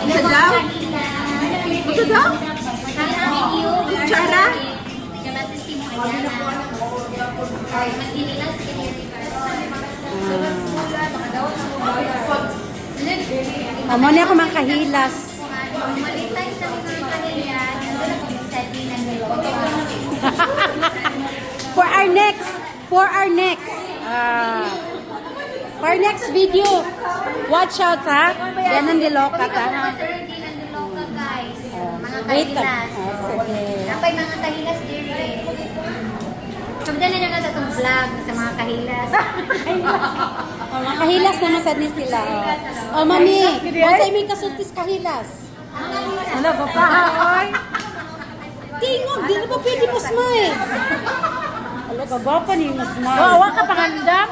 Isa daw? Isa daw? Kutsara? Amo na ako mga kahilas. For our next video, watch out ha. Yan ang Diloca ta. Wait lang. Sige. Napay mga kahilas diri. Sugdan na na itong vlog sa mga kahilas. Mga kahilas naman sad ni sila. Oh, mami, onsa imong kasultis kahilas? Ano ba pa? Oy? Tingog, di na ba pwede mo smile? Ala ka ba pa ni mo smile? Wawa ka panganda?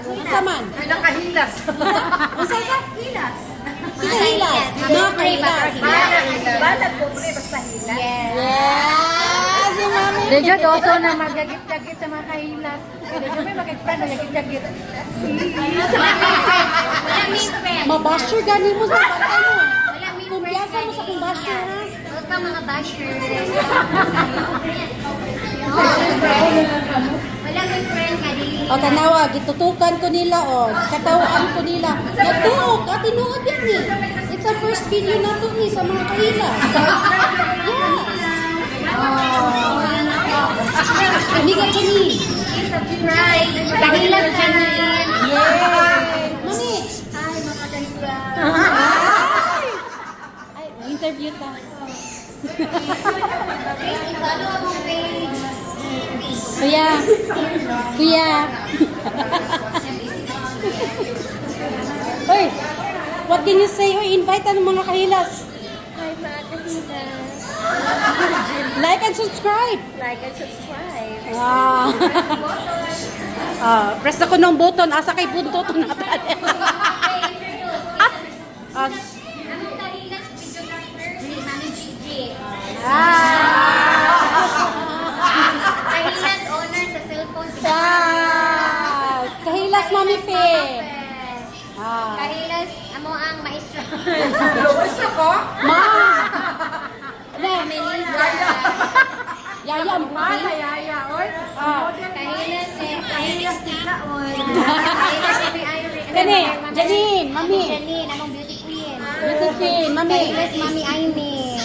Unsa man? Ay, nakahilas. Unsa ka? Hilas. Sino hilas? Mga kahilas. Balag po pre, basta hilas. Yes. Yes, si mami. Dejo, doso na magagit-gagit sa mga kahilas. Dejo, may magagit magagit-gagit. Wala main friend. Mabasher gani mo sa bantay mo. Wala main Kumpiyansa mo sa kung basher ha. Huwag ka mga bashers. Wala main friend ka di. O tanawa, gitutukan ko nila o katawaan ko nila. Natuok, at tinuod yan ni. It's our first video na to ni sa mga kahilas. Yes. Hindi ka Janine. Please subscribe. Kahilas channel. Yay! Mami! Ay, mga kahilas. Ay, interview ta. Please i-follow ang page. Kuya. Kuya. Hoy, what can you say? Hoy, invite ang mga kahilas. Hi, mga kahilas. Like and subscribe. Like and subscribe. Press ako ng button. Asa kay buntot na natin. Ang kahilas videographer si Mami Gigi. Kahilas owner sa cellphone si Yes. Kahilas, Mami Fe. Kahilas, amo ang maestro. Gusto ko? Ma! Melissa. Yaya, ang buhay. Yaya, oy. Kahilas kahilas tika on. Kahilas si Irene. Janine, Mami. Janine, among beauty queen. Beauty queen, Mami. Kahilas Mami Aimee.